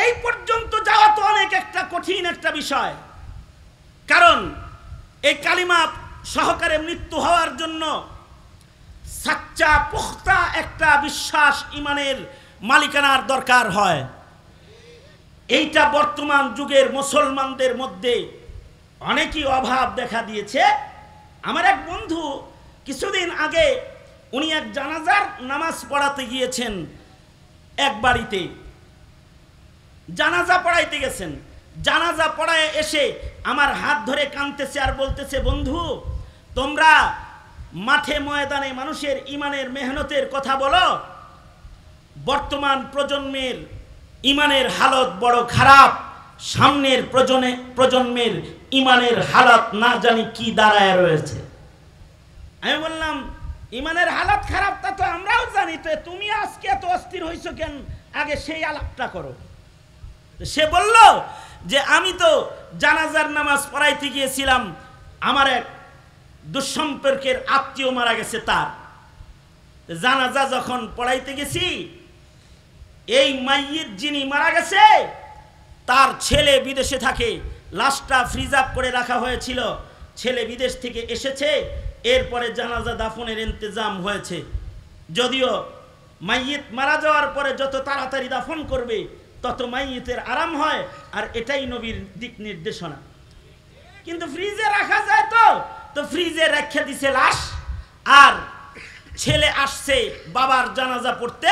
এই পর্যন্ত যাওয়া তো অনেক একটা কঠিন একটা বিষয়, কারণ এই কালিমা সহকারে মৃত্যু হওয়ার জন্য সাচ্চা পুখতা একটা বিশ্বাস ইমানের মালিকানার দরকার হয়। এইটা বর্তমান যুগের মুসলমানদের মধ্যে অনেকই অভাব দেখা দিয়েছে। আমার এক বন্ধু কিছুদিন আগে উনি এক জানাজার নামাজ পড়াতে গিয়েছেন, এক বাড়িতে জানাজা পড়াইতে গেছেন। জানাজা পড়ায় এসে আমার হাত ধরে কাঁদতেছে আর বলতেছে, বন্ধু তোমরা মাঠে ময়দানে মানুষের ইমানের মেহনতের কথা বলো, বর্তমান প্রজন্মের ইমানের হালত বড় খারাপ, সামনের প্রজন্মের ইমানের হালত না জানি কি দাঁড়ায় রয়েছে। আমি বললাম, ইমানের হালত খারাপ তা তো আমরাও জানি, তো তুমি আজকে এত অস্থির হইছো কেন, আগে সেই আলাপটা করো। সে বলল যে আমি তো জানাজার নামাজ পড়াইতে গিয়েছিলাম, আমার এক দুঃসম্পর্কের আত্মীয় মারা গেছে, তার জানাজা যখন পড়াইতে গেছি, এই মাইয়িত যিনি মারা গেছে তার ছেলে বিদেশে থাকে, লাশটা ফ্রিজ আপ করে রাখা হয়েছিল, ছেলে বিদেশ থেকে এসেছে, এরপরে জানাজা দাফনের ইন্তজাম হয়েছে। যদিও মাইয়িত মারা যাওয়ার পরে যত তাড়াতাড়ি দাফন করবে তত মাইয়িতের আরাম হয়, আর এটাই নবীর দিক নির্দেশনা। কিন্তু ফ্রিজে রাখা যায় তো ফ্রিজে রেখে দিছে লাশ, আর ছেলে আসছে বাবার জানাজা পড়তে।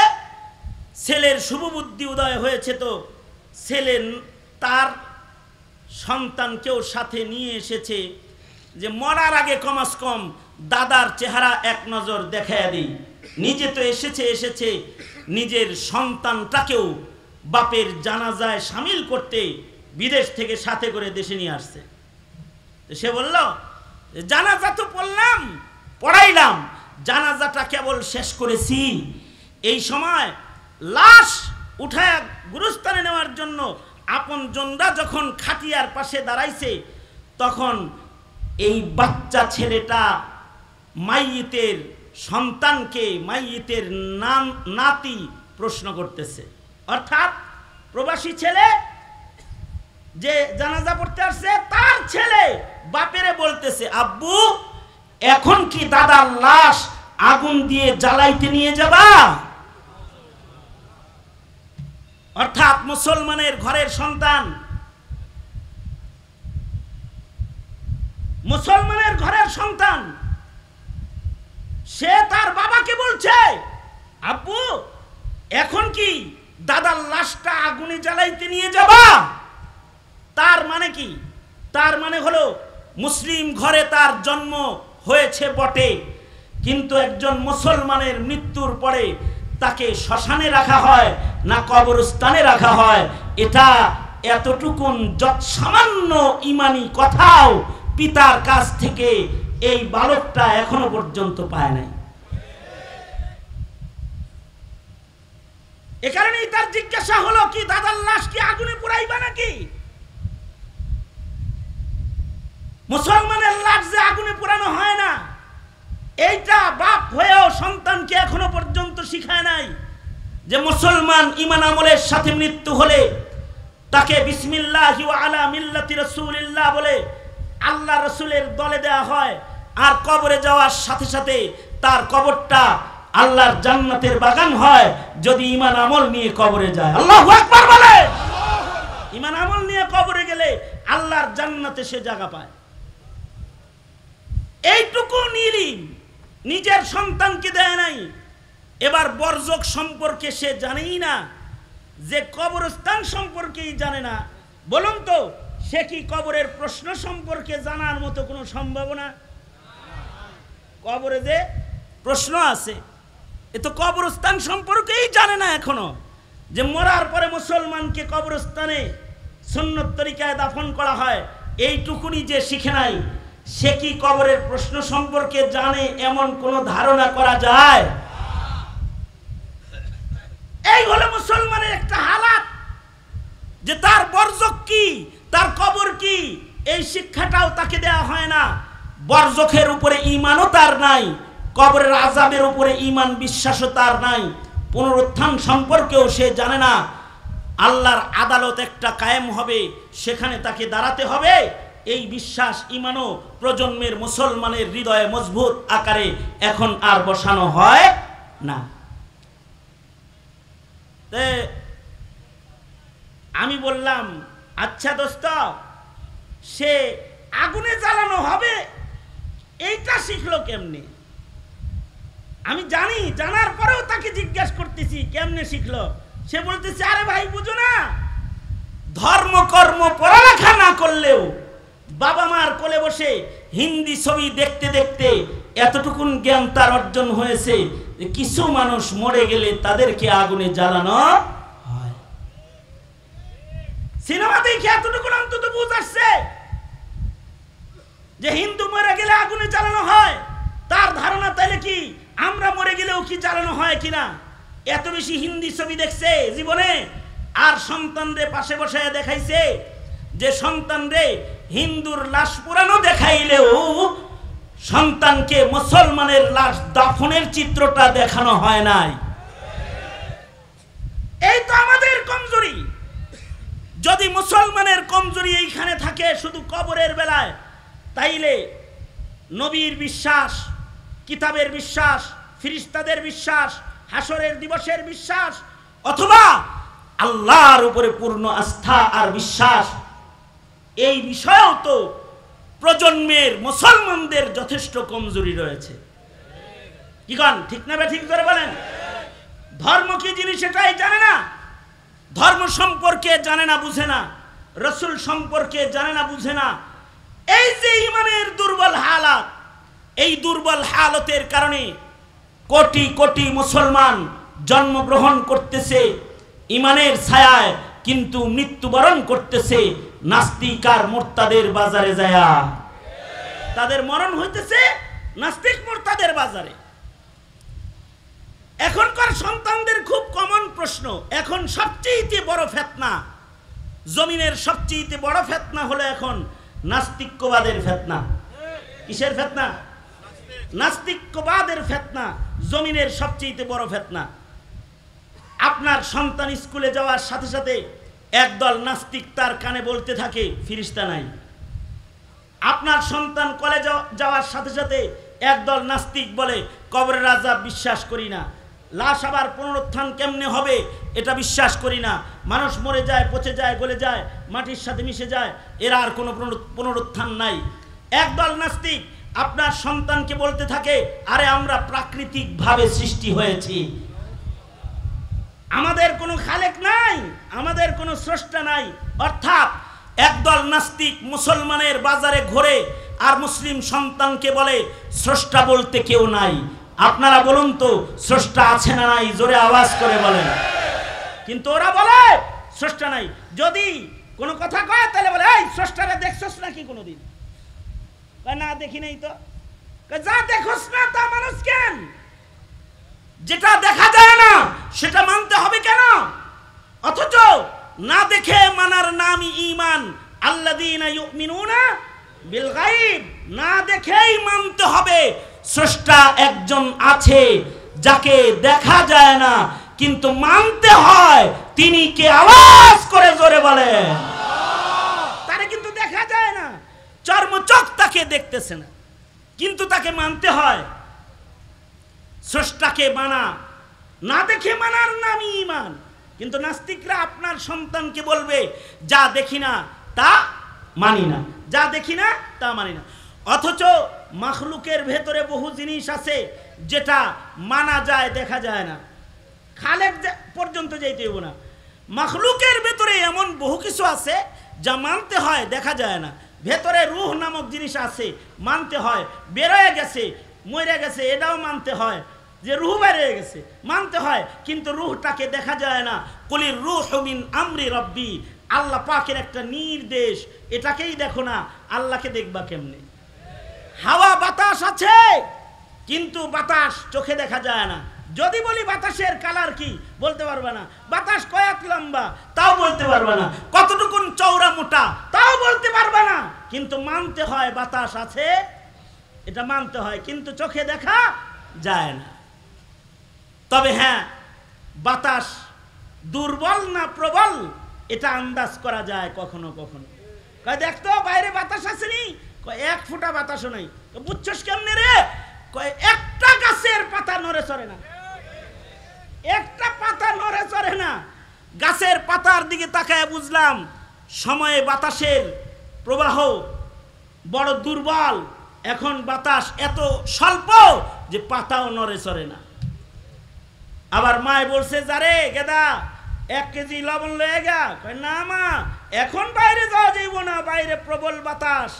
ছেলের শুভবুদ্ধি উদয় হয়েছে, তো ছেলে তার সন্তানকেও সাথে নিয়ে এসেছে যে মরার আগে কমাস কম দাদার চেহারা এক নজর দেখায় দিই। নিজে তো এসেছে নিজের সন্তানটাকেও বাপের জানাজায় সামিল করতে বিদেশ থেকে সাথে করে দেশে নিয়ে আসছে। তো সে বলল, জানাজা তো পড়াইলাম, জানাজাটা কেবল শেষ করেছি, এই সময় লাশ উঠায় গুরুস্থানে নেওয়ার জন্য আপনজনরা যখন খাটিয়ার পাশে দাঁড়াইছে, তখন এই বাচ্চা ছেলেটা মাইয়িতের সন্তানকে, মাইয়িতের নাতি প্রশ্ন করতেছে। অর্থাৎ প্রবাসী ছেলে যে জানাজা পড়তে আসছে, তার ছেলে বাপেরে বলতেছে, আব্বু এখন কি দাদার লাশ আগুন দিয়ে জ্বালাইতে নিয়ে যাবা? অর্থাৎ মুসলমানের ঘরের সন্তান, মুসলমানের ঘরের সন্তান, সে তার বাবাকে বলছে, আব্বু এখন কি দাদার লাশটা আগুনে জ্বালাইতে নিয়ে যাবা? তার মানে কি? তার মানে হলো মুসলিম ঘরে তার জন্ম হয়েছে বটে, কিন্তু একজন মুসলমানের মৃত্যুর পরে তাকে শ্মশানে রাখা হয় না কবরস্থানে রাখা হয়, এটা এতটুকুন সামান্য ইমানি কথাও পিতার কাছ থেকে এই বালকটা এখনো পর্যন্ত পায় নাই। এ কারণেই তার জিজ্ঞাসা হলো, কি দাদার লাশ কি আগুনে পুড়াইবা নাকি? মুসলমানের লাশ যে আগুনে পোড়ানো হয় না, এইটা বাপ হয়েও সন্তানকে এখনো পর্যন্ত শিখায় নাই যে মুসলমান ঈমান আমলের সাথে মৃত্যু হলে তাকে বিসমিল্লাহি ওয়া আলা মিল্লাতি রাসূলিল্লাহ বলে আল্লাহ রাসূলের দলে দেওয়া হয়, আর কবরে যাওয়ার সাথে সাথে তার কবরটা আল্লাহর জান্নাতের বাগান হয় যদি ঈমান আমল নিয়ে কবরে যায়। আল্লাহু আকবার বলে। ঈমান আমল নিয়ে কবরে গেলে আল্লাহর জান্নাতে সে জায়গা পায়। এইটুকু নিলিম নিজের সন্তানকে দেয় নাই। এবার বরজক সম্পর্কে সে জানেই না, যে কবরস্থান সম্পর্কেই জানে না। বলুন তো, সে কি কবরের প্রশ্ন সম্পর্কে জানার মতো কোনো সম্ভাবনা? কবরে যে প্রশ্ন আছে, এ তো কবরস্থান সম্পর্কেই জানে না এখনো, যে মরার পরে মুসলমানকে কবরস্থানে সুন্নত তরিকায় দাফন করা হয়, এইটুকুনি যে শিখে নাই, সে কি কবরের প্রশ্ন সম্পর্কে জানে এমন কোন ধারণা করা যায়? এই হলো মুসলমানের একটা হালাত, যে তার বরজক কি, তার কবর কি, এই শিক্ষাটাও তাকে দেয়া হয় না। বরজখের উপরে ঈমানও তার নাই, কবরের আযাবের উপরে ঈমান বিশ্বাসও তার নাই, পুনরুত্থান সম্পর্কেও সে জানে না। আল্লাহর আদালত একটা কায়েম হবে, সেখানে তাকে দাঁড়াতে হবে, এই বিশ্বাস ইমানও প্রজন্মের মুসলমানের হৃদয়ে মজবুত আকারে এখন আর বসানো হয় না। আমি বললাম, আচ্ছা দোস্ত, সে আগুনে জ্বালানো হবে এইটা শিখলো কেমনে? আমি জানি, জানার পরেও তাকে জিজ্ঞাসা করতেছি কেমনে শিখলো। সে বলতেছে, আরে ভাই বুঝো না, ধর্ম কর্ম পড়ালেখা না করলেও বাবা মার কোলে বসে হিন্দি ছবি দেখতে দেখতে এতটুকুন জ্ঞান তার অর্জন হয়েছে, কিছু মানুষ মরে গেলে তাদেরকে আগুনে জ্বালানো হয়। সিনেমা দেখে এতটুকুন অন্তত বুঝ আসছে যে হিন্দু মরে গেলে আগুনে জ্বালানো হয়। তার ধারণা তাইলে কি আমরা মরে গেলেও কি জ্বালানো হয় কিনা? এত বেশি হিন্দি ছবি দেখছে জীবনে, আর সন্তানরে পাশে বসায় দেখাইছে যে সন্তানরে হিন্দুর লাশ পোড়ানো দেখাইলেও সন্তানকে মুসলমানের লাশ দাফনের চিত্রটা দেখানো হয় নাই। এই তো আমাদের কমজোরি। যদি মুসলমানের কমজোরি এইখানে থাকে শুধু কবরের বেলায়, তাইলে নবীর বিশ্বাস, কিতাবের বিশ্বাস, ফেরেশতাদের বিশ্বাস, হাসরের দিবসের বিশ্বাস, অথবা আল্লাহর উপরে পূর্ণ আস্থা আর বিশ্বাস, এই বিষয়েও তো প্রজন্মের মুসলমানদের যথেষ্ট কমজোরি রয়েছে। কি কন, ঠিক না? ঠিক করে বলেন। ধর্ম কি জিনিস এটাই জানে না, ধর্ম সম্পর্কে জানে না, বুঝে না, রসুল সম্পর্কে জানে না, বুঝে না। এই যে ইমানের দুর্বল হালাত, এই দুর্বল হালতের কারণে কোটি কোটি মুসলমান জন্মগ্রহণ করতেছে ইমানের ছায়ায়, কিন্তু মৃত্যুবরণ করতেছে নাস্তিক আর মুরতাদের বাজারে যায়া। তাদের মরণ হইতেছে নাস্তিক মুরতাদের বাজারে। এখনকার সন্তানদের খুব কমন প্রশ্ন, এখন সবচেয়ে বড় ফিতনা, জমিনের সবচেয়ে বড় ফিতনা হলো এখন নাস্তিক্যবাদের ফিতনা। কিসের ফিতনা? নাস্তিক্যবাদের ফিতনা জমিনের সবচেয়ে বড় ফিতনা। আপনার সন্তান স্কুলে যাওয়ার সাথে সাথে একদল নাস্তিক তার কানে বলতে থাকে ফেরেশতা নাই। আপনার সন্তান কলেজে যাওয়ার সাথে সাথে একদল নাস্তিক বলে কবরের আযাব বিশ্বাস করি না, লাশ আবার পুনরুত্থান কেমনে হবে এটা বিশ্বাস করি না, মানুষ মরে যায়, পচে যায়, গলে যায়, মাটির সাথে মিশে যায়, এর আর কোনো পুনরুত্থান নাই। একদল নাস্তিক আপনার সন্তানকে বলতে থাকে, আরে আমরা প্রাকৃতিকভাবে সৃষ্টি হয়েছি, আমাদের কোনো খালেক নাই, আমাদের কোনো স্রষ্টা নাই। অর্থাৎ একদল নাস্তিক মুসলমানের বাজারে ঘোরে আর মুসলিম সন্তানকে বলে স্রষ্টা বলতে কেউ নাই। আপনারা বলুন তো, স্রষ্টা আছে না নাই? জোরে আওয়াজ করে বলেন। কিন্তু ওরা বলে স্রষ্টা নাই। যদি কোনো কথা কয় তাহলে বলে, এই স্রষ্টারে দেখছস নাকি কোনোদিন? না দেখি নাই তো। যা দেখোস না তা মানুষ কেন? যেটা দেখা যায় না সেটা মানতে হবে কেন? অথচ না দেখে মানার নামই ঈমান। আল্লাযীনা ইউমিনুনা বিল গায়ব, না দেখেই মানতে হবে স্রষ্টা একজন আছে যাকে দেখা যায় না, কিন্তু মানতে হয় তিনি কে। আওয়াজ করে জোরে বলে। তারে কিন্তু দেখা যায় না, চর্মচোখ তাকে দেখতেছে না, কিন্তু তাকে মানতে হয়। স্রষ্টাকে মানা, না দেখে মানার নামই ঈমান। কিন্তু নাস্তিকরা আপনার সন্তানকে বলবে, যা দেখি না তা মানি না, যা দেখি না তা মানি না। অথচ মাখলুকের ভেতরে বহু জিনিস আছে যেটা মানা যায়, দেখা যায় না। খালেক পর্যন্ত যাইতে হইব না, মাখলুকের ভেতরে এমন বহু কিছু আছে যা মানতে হয়, দেখা যায় না। ভেতরে রূহ নামক জিনিস আছে, মানতে হয়। বেরোয় গেছে, মরে গেছে, এটাও মানতে হয় যে রূহ বেরিয়ে গেছে, মানতে হয়, কিন্তু রূহটাকে দেখা যায় না। কুলির রূহু মিন আমরি রাব্বি, আল্লাহ পাকের একটা নির্দেশ, এটাকেই দেখো না, আল্লাহকে দেখবা কেমনে? হাওয়া বাতাস আছে, কিন্তু বাতাস চোখে দেখা যায় না। যদি বলি বাতাসের কালার কি, বলতে পারবে না। বাতাস কয়েক লম্বা, তাও বলতে পারবে না। কতটুকুন চওড়া মোটা, তাও বলতে পারবে না। কিন্তু মানতে হয় বাতাস আছে, এটা মানতে হয়, কিন্তু চোখে দেখা যায় না। তবে হ্যাঁ, বাতাস দুর্বল না প্রবল এটা আন্দাজ করা যায় কখনো কখনো। কয় দেখতো বাইরে বাতাস আসেনি, কয় এক ফোঁটা বাতাসও নাই। বুঝছস কেমনে রে? কয় একটা গাছের পাতা নড়ে চড়ে না, একটা পাতা নড়ে চড়ে না। গাছের পাতার দিকে তাকায় বুঝলাম সময়ে বাতাসের প্রবাহ বড় দুর্বল, এখন বাতাস এত স্বল্প যে পাতাও নড়ে চড়ে না। আবার মায় বলছে যারে গেদা 1 কেজি লবণ লয়ে গা। কয় না মা, এখন বাইরে যাওয়া যাইব না, বাইরে প্রবল বাতাস,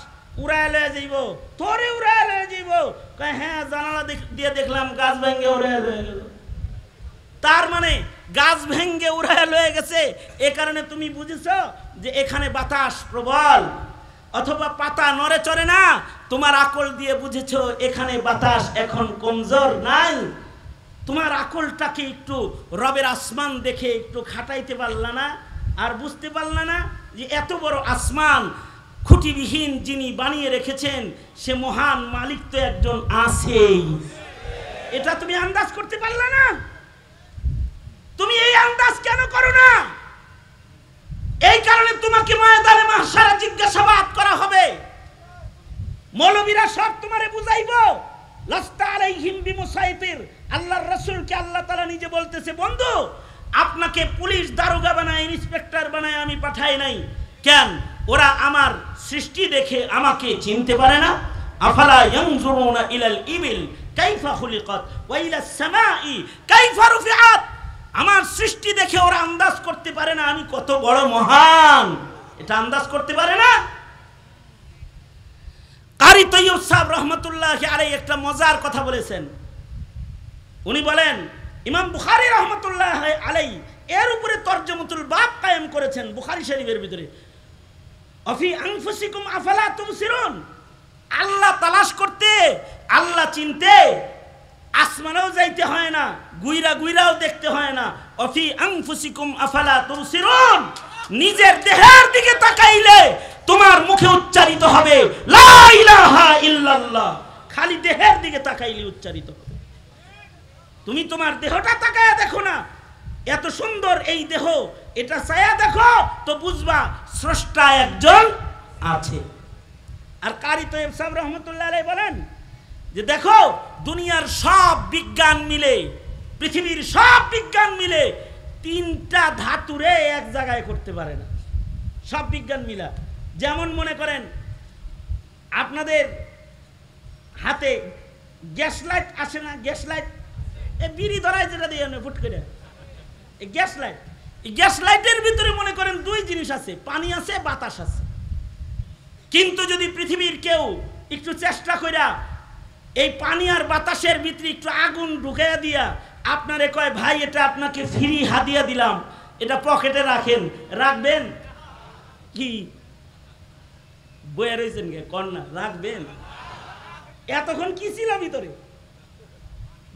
উড়ায় লয়ে যাইব, তোরে উড়ায় লয়ে যাইব। কয় হ্যাঁ, জানালা দিয়ে দেখলাম গাছ ভেঙে উড়ায় লয়ে গেল। তার মানে গাছ ভেঙে উড়ায় লয়ে গেছে, এ কারণে তুমি বুঝেছো যে এখানে বাতাস প্রবল, অথবা পাতা নড়ে চড়ে না। তোমার আকল দিয়ে বুঝেছো এখানে বাতাস এখন কমজোর নাই। তোমার আকলটাকে একটু রবের আসমান দেখে একটু খাটাইতে পারলা না, আর বুঝতে পারলা না যে এত বড় আসমান খুঁটিবিহীন যিনি বানিয়ে রেখেছেন সে মহান মালিক তো একজন আছেই। এটা তুমি আন্দাজ করতে পারলা না? তুমি এই আন্দাজ কেন করো না? এই কারণে তোমাকে ময়দানে মাহশারে জিজ্ঞাসাবাদ করা হবে। মৌলবীরা সব তোমারে বুঝাইব, লাস্তা আলাইহিম বিমুসাইতির। আল্লাহর রাসূলকে আল্লাহ তাআলা নিজে বলতেছে, বন্ধু আপনাকে পুলিশ দারোগা বানায়, ইন্সপেক্টর বানায় আমি পাঠাই নাই। কেন? ওরা আমার সৃষ্টি দেখে আমাকে চিনতে পারে না। আফালা ইয়ানজুরুনা ইলাল ইবিল কাইফা খুলিকাত ওয়া ইলাস সামাই কাইফা রুফিআত। আমার সৃষ্টি দেখে ওরা আন্দাজ করতে পারে না আমি কত বড় মহান, এটা আন্দাজ করতে পারে না। কারি তৈয়ব সাহেব রহমতুল্লাহি আলাইহি একটা মজার কথা বলেছেন। উনি বলেন ইমাম বুখারী রহমতুল্লাহি আলাইহি এর উপরে তরজমাতুল বাব কায়েম করেছেন বুখারী শরীফের ভিতরে। অফি আনফুসিকুম আফালা তুবসিরুন। আল্লাহ তালাশ করতে, আল্লাহ চিনতে আসমানেও যাইতে হয় না, গুইরাও দেখতে হয় না। অফি আনফুসিকুম আফালা তুবসিরুন। নিজের দেহের দিকে তাকাইলে তোমার মুখে উচ্চারিত হবে লা ইলাহা ইল্লাল্লাহ। খালি দেহের দিকে তাকাইলে উচ্চারিত হবে। তুমি তোমার দেহটা তাকায়া দেখো না, এত সুন্দর এই দেহ, এটা ছায়া দেখো তো বুঝবা স্রষ্টা একজন আছে। আর কারি তৈয়ব সাহেব রহমতুল্লাহ আলাইহি বলেন যে দেখো দুনিয়ার সব বিজ্ঞান মিলে, পৃথিবীর সব বিজ্ঞান মিলে 3টা ধাতুরে এক জায়গায় করতে পারে না। সব বিজ্ঞান মিলা, যেমন মনে করেন আপনাদের হাতে গ্যাস লাইট আসে না, গ্যাস লাইট বিড়ি ধরায় যেটা দিয়ে ফুট করে, এই গ্যাস লাইট, এই গ্যাস লাইটের ভিতরে মনে করেন 2 জিনিস আছে, পানি আছে, বাতাস আছে। কিন্তু যদি পৃথিবীর কেউ একটু চেষ্টা কইরা এই পানি আর বাতাসের ভিতরে একটু আগুন ঢুকাইয়া দিয়া আপনারে কয় ভাই এটা আপনাকে ফ্রি হাদিয়া দিলাম, এটা পকেটে রাখেন, রাখবেন কি? বইয়া রয়েছেন গে কন্যা, রাখবেন? এতক্ষণ কি ছিল ভিতরে?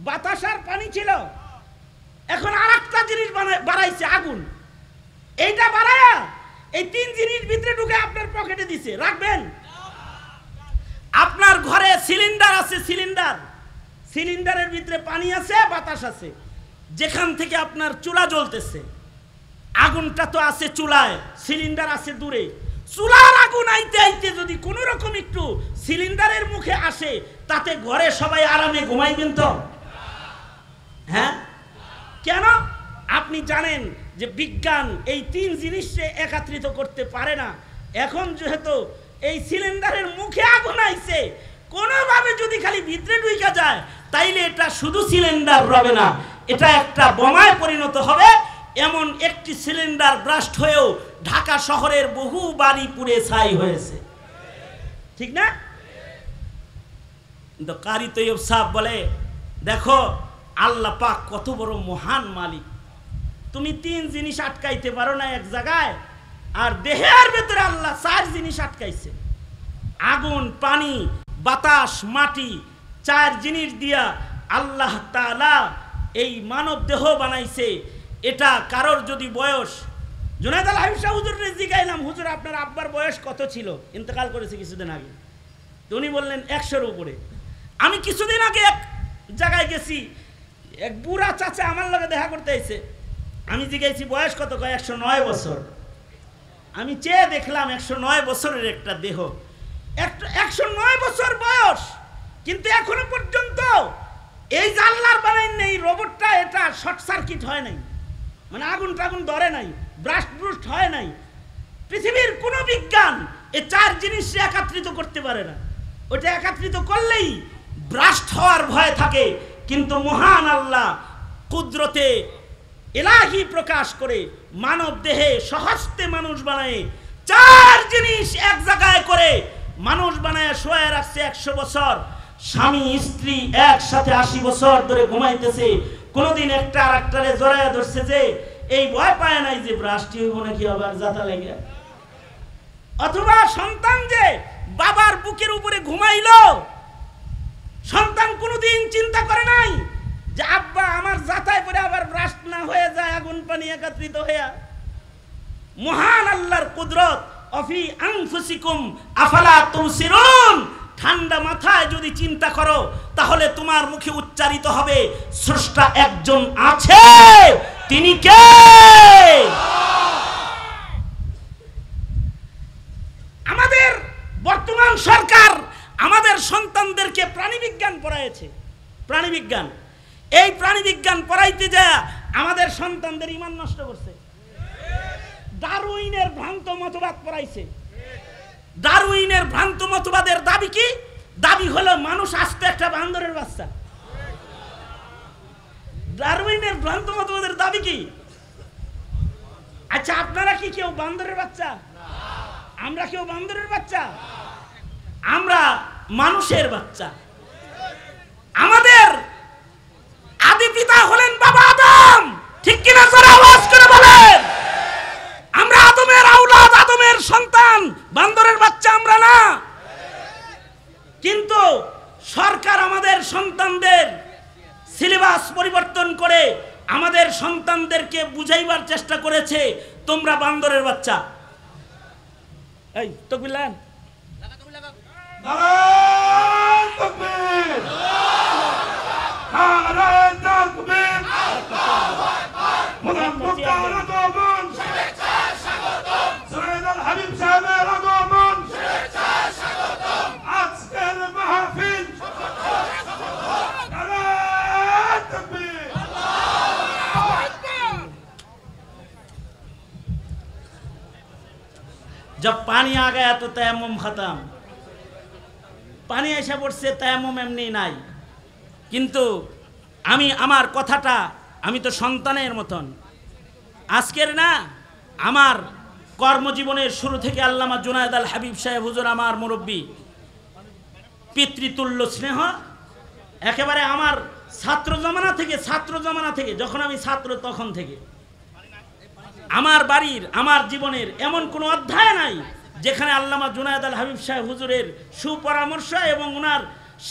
বাতাস আর পানি ছিল। এখন আর একটা জিনিস বাড়াইছে, আগুন। এইটা বাড়ায়া এই 3 জিনিস ভিতরে ঢুকে আপনার পকেটে দিছে, রাখবেন? আপনার ঘরে সিলিন্ডার আছে, সিলিন্ডারের ভিতরে পানি আছে, বাতাস আছে। যেখান থেকে আপনার চুলা জ্বলতেছে, আগুনটা তো আছে চুলায়, সিলিন্ডার আছে দূরে। চুলার আগুন আইতে আইতে যদি কোনো রকম একটু সিলিন্ডারের মুখে আসে, তাতে ঘরে সবাই আরামে ঘুমাইবেন তো? হ্যাঁ, কেন? আপনি জানেন যে বিজ্ঞান এই 3 জিনিসকে একত্রিত করতে পারে না। এখন যেহেতু এই সিলিন্ডারের মুখে আগুন আইছে, কোনোভাবে যদি খালি ভিতরে ঢুইকা যায়, তাইলে এটা শুধু সিলিন্ডার রবে না, এটা একটা বোমায় পরিণত হবে। এমন একটি সিলিন্ডার ব্লাস্ট হয়েও ঢাকা শহরের বহু বাড়ি পুড়ে ছাই হয়েছে, ঠিক না? কিন্তু কারি তৈয়ব সাহেব বলে দেখো আল্লাহ পাক কত বড় মহান মালিক। তুমি 3 জিনিস আটকাইতে পারো না এক জায়গায়, আর দেহের ভেতরে আল্লাহ 4 জিনিস আটকাইছে। আগুন, পানি, বাতাস, মাটি, 4 জিনিস দিয়া আল্লাহ তাআলা এই মানব দেহ বানাইছে। এটা কারোর যদি বয়স, জুনায়েদ আল হাবিব শাহ হুজুরে জিজ্ঞাইলাম, হুজুর আপনার আব্বার বয়স কত ছিল? ইন্তেকাল করেছে কিছুদিন আগে। তো উনি বললেন 100-এর উপরে। আমি কিছুদিন আগে এক জায়গায় গেছি, এক বুড়া চাচা আমার লগে দেখা করতে আইছে। আমি জিজ্ঞেসি বয়স কত, কয় 109 বছর। আমি চেয়ে দেখলাম 109 বছরের একটা দেহ, 109 বছর বয়স, কিন্তু এখনো পর্যন্ত এই যে আল্লাহর বানাই নেই রোবটটা, এটা শর্ট সার্কিট হয় নাই, মানে আগুন টাগুন ধরে নাই, ব্রাস্ট ব্রুস্ট হয় নাই। পৃথিবীর কোনো বিজ্ঞান এই চার জিনিস একত্রিত করতে পারে না। ওটা একত্রিত করলেই ব্রাস্ট হওয়ার ভয় থাকে, কিন্তু মহান আল্লাহ কুদরতে ইলাহি প্রকাশ করে মানব দেহে সহস্তে মানুষ বানায়, চার জিনিস এক জায়গায় করে মানুষ বানায় শোয়া রাখছে 100 বছর। স্বামী স্ত্রী একসাথে 80 বছর ধরে ঘুমাইতেছে, কোনদিন একটা আর একটারে জড়ায় ধরছে যে এই ভয় পায় নাই যে ব্রাস্টি হইব নাকি আবার জাতা লেগে। অথবা সন্তান যে বাবার বুকের উপরে ঘুমাইলো, সন্তান কোনদিন চিন্তা করে নাই যে আব্বা আমার জাতায় পরে আবার ব্রাস্ট না হয়ে যায় আগুন পানি একত্রিত হইয়া। মহান আল্লাহর কুদরত, অফি আনফুসিকুম আফালা তুবসিরুন। ঠান্ডা মাথায় যদি চিন্তা করো তাহলে তোমার মুখে উচ্চারিত হবে স্রষ্টা একজন আছে, তিনি কে? আমাদের বর্তমান সরকার আমাদের সন্তানদেরকে প্রাণীবিজ্ঞান পড়াইছে। প্রাণীবিজ্ঞান, এই প্রাণীবিজ্ঞান পড়াইতে যায় আমাদের সন্তানদের ঈমান নষ্ট করছে। ডারউইনের ভ্রান্ত মতবাদ পড়াইছে। ডারউইনের ভ্রান্ত মতবাদের দাবি কি? দাবি হলো মানুষ আস্তে একটা বান্দরের বাচ্চা। ডারউইনের ভ্রান্ত মতবাদের দাবি কি? আচ্ছা, আপনারা কি কেউ বান্দরের বাচ্চা? আমরা কেউ বান্দরের বাচ্চা? আমরা মানুষের বাচ্চা। আমাদের আদি পিতা হলেন বাবা আদম, ঠিক কিনা? জোরে আওয়াজ করে বলেন। আমরা আদমের আওলাদ, আদমের সন্তান, বান্দরের বাচ্চা আমরা না। কিন্তু সরকার আমাদের সন্তানদের সিলেবাস পরিবর্তন করে আমাদের সন্তানদেরকে বুঝাইবার চেষ্টা করেছে তোমরা বান্দরের বাচ্চা। এই তাকবীর লাগান, নারায়ে তাকবীর, নারায়ে তাকবীর, আল্লাহু আকবার, মুনাফিকান আগমন, শুভেচ্ছা স্বাগতম, সৈয়দ আল হাবিব সাহেবের আগমন, শুভেচ্ছা স্বাগতম, আজকের মাহফিল নারায়ে তাকবীর, আল্লাহু আকবার। जब पानी आ गया तो तयम्मुम खत्म। পানি এসে পড়ছে, তায়াম্মুম এমনি নাই। কিন্তু আমি আমার কথাটা, আমি তো সন্তানের মতন আজকের না, আমার কর্মজীবনের শুরু থেকে আল্লামা জুনায়েদ আল হাবিব সাহেব হুজুর আমার মুরব্বী, পিতৃতুল্য স্নেহ, একেবারে আমার ছাত্র জমানা থেকে যখন আমি ছাত্র তখন থেকে আমার বাড়ির, আমার জীবনের এমন কোনো অধ্যায় নাই যেখানে আল্লামা জুনায়েদ আল হাবিব সাহেব হুজুরের সুপরামর্শ এবং ওনার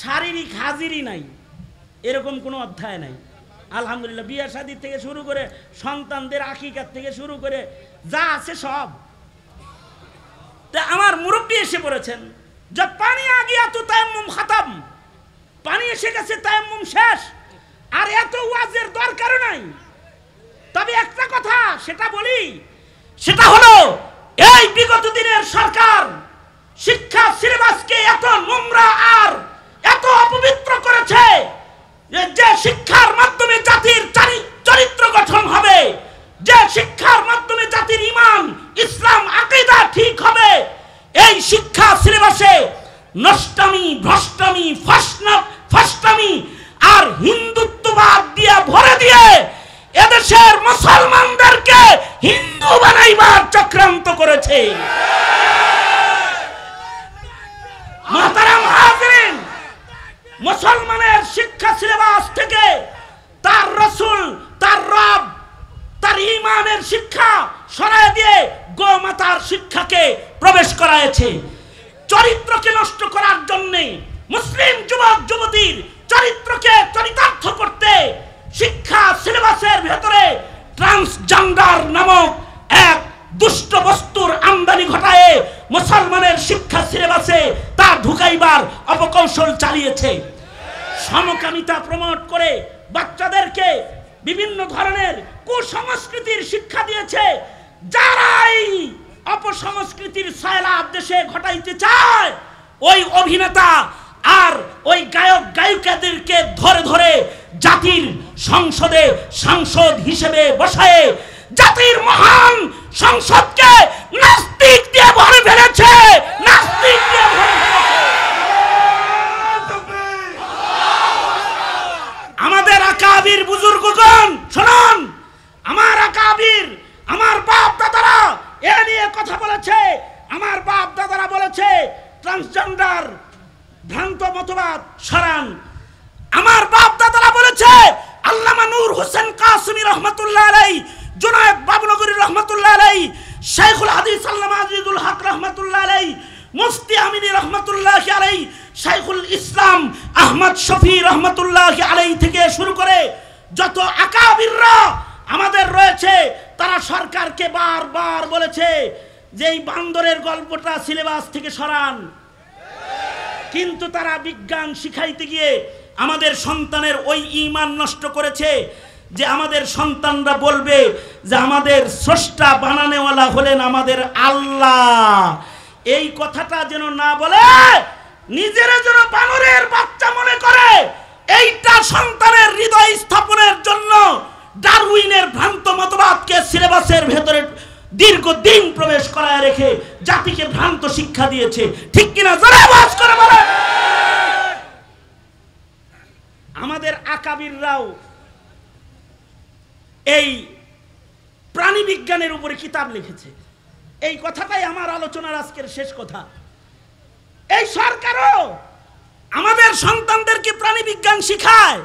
শারীরিক হাজিরি নাই, এরকম কোনো অধ্যায় নাই। আলহামদুলিল্লাহ, বিয়ে শাদী থেকে শুরু করে সন্তানদের আকিকাত থেকে শুরু করে যা আছে সব। তা আমার মুরব্বী এসে পড়েছেন, যে পানি আ গিয়া তো তায়াম্মুম খতম, পানি এসে গেছে, তায়াম্মুম শেষ, আর এত ওয়াজের দরকার নাই। তবে একটা কথা সেটা বলি, সেটা হলো এই বিগত দিনের সরকার শিক্ষা সিলেবাসকে এত নোংরা আর এত অপবিত্র করেছে যে শিক্ষার মাধ্যমে জাতির চরিত্র গঠন হবে, যে শিক্ষার মাধ্যমে জাতির ঈমান, ইসলাম, আকীদা ঠিক হবে, এই শিক্ষা সিলেবাসে নষ্টামি, ভ্রষ্টামি, ফাসটামি আর হিন্দুত্ববাদ দিয়ে ভরে দিয়ে এদেশের মুসলমানদেরকে হিন্দু বানাইবার চক্রান্ত করেছে। মুহতারাম হাজিরিন, মুসলমানের শিক্ষা সিলেবাস থেকে তার রাসূল, তার রব, তার ঈমানের শিক্ষা সরায় দিয়ে গোমাতার শিক্ষাকে প্রবেশ করায়ছে। চরিত্রকে নষ্ট করার জন্য, মুসলিম যুবক যুবতীর চরিত্রকে চরিতার্থ করতে শিক্ষা সিলেবাসের ভেতরে ট্রান্সজেন্ডার নামক এক দুষ্ট বস্তুর আমদানি ঘটায় মুসলমানের শিক্ষা সিলেবাসে তা ঢুকাইবার অপকৌশল চালিয়েছে। সমকামিতা প্রমোট করে বাচ্চাদেরকে বিভিন্ন ধরনের কুসংস্কৃতির শিক্ষা দিয়েছে, যারাই অপসংস্কৃতির সয়লাব দেশে ঘটাইতে চায়, ওই অভিনেতা আর ওই গায়ক গায়িকাদেরকে ধরে ধরে জাতির সংসদে সাংসদ হিসেবে বসায় জাতির মহান সংসদকে নাস্তিক দিয়ে ভরে ফেলেছে, নাস্তিক দিয়ে ভরে ফেলেছে। আমাদের আকাবির বুজুর্গগণ শুনুন, আমার আকাবির, আমার বাপ দাদারা এ নিয়ে কথা বলেছে। আমার বাপ দাদারা বলেছে ট্রান্সজেন্ডার ভ্রান্ত মতবাদ সরান। আমার বাপ দাদারা বলেছে আল্লামা নূর হোসেন কাসেমী রহমাতুল্লাহ আলাইহি, জুনায়েদ বাবনগরী রহমাতুল্লাহ আলাইহি, শাইখুল হাদিস আল্লামা আজিজুল হক রহমাতুল্লাহ আলাইহি, মুফতি আমিনী রহমাতুল্লাহ আলাইহি, শাইখুল ইসলাম আহমদ শফি রহমাতুল্লাহ আলাইহি থেকে শুরু করে যত আকাবিররা আমাদের রয়েছে, তারা সরকারকে বারবার বলেছে যে এই বান্দরের গল্পটা সিলেবাস থেকে সরান। কিন্তু তারা বিজ্ঞান শিখাইতে গিয়ে আমাদের সন্তানের ওই ঈমান নষ্ট করেছে যে আমাদের সন্তানরা বলবে যে আমাদের স্রষ্টা বানানেওয়ালা হলেন আমাদের আল্লাহ। এই কথাটা যেন না বলে, নিজেরা যেন বানরের বাচ্চা মনে করে। এইটা সন্তানের হৃদয় স্থাপনের জন্য ডারউইনের ভ্রান্ত মতবাদকে সিলেবাসের ভেতরে দীর্ঘদিন প্রবেশ করায় রেখে জাতিকে ভ্রান্ত শিক্ষা দিয়েছে। ঠিক কিনা? জোরে আওয়াজ করে বলে। আমাদের আকাবিররাও এই প্রাণী বিজ্ঞানের উপরে কিতাব লিখেছে। এই কথাটাই আমার আলোচনার আজকের শেষ কথা। এই সরকারও আমাদের সন্তানদেরকে প্রাণী বিজ্ঞান শিখায়,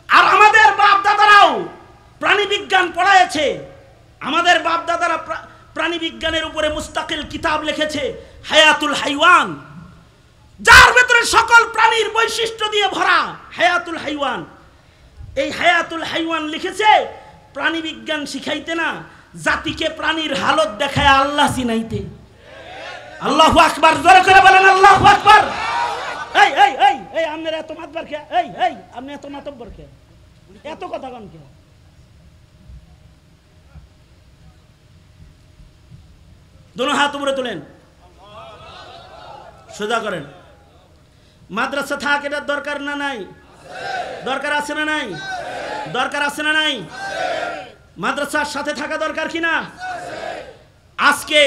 আর আমাদের বাপ দাদারাও প্রাণী বিজ্ঞান পড়ায়ছে। আমাদের বাপ দাদারা প্রাণী বিজ্ঞানের উপরে মুস্তাকিল কিতাব লিখেছে, হায়াতুল হাইওয়ান, যার ভেতরে সকল প্রাণীর বৈশিষ্ট্য দিয়ে ভরা। হায়াতুল হাইওয়ান, এই হায়াতুল হাইওয়ান লিখেছে প্রাণী বিজ্ঞান শিখাইতে না, জাতিকে প্রাণীর হালত দেখায় আল্লাহ চিনাইতে। আল্লাহু আকবার, জোরে করে বলেন আল্লাহু আকবার। এই এই এই এই আপনারা এত মাতবার কে? এই এই আপনি এত মাতব্বর কে? এত কথা কন কে? দোনো হাত উপরে তোলেন, সোজা করেন। মাদ্রাসা থাক, এটার দরকার না নাই? দরকার আছে না নাই? দরকার আছে না নাই? মাদ্রাসার সাথে থাকা দরকার কিনা? আজকে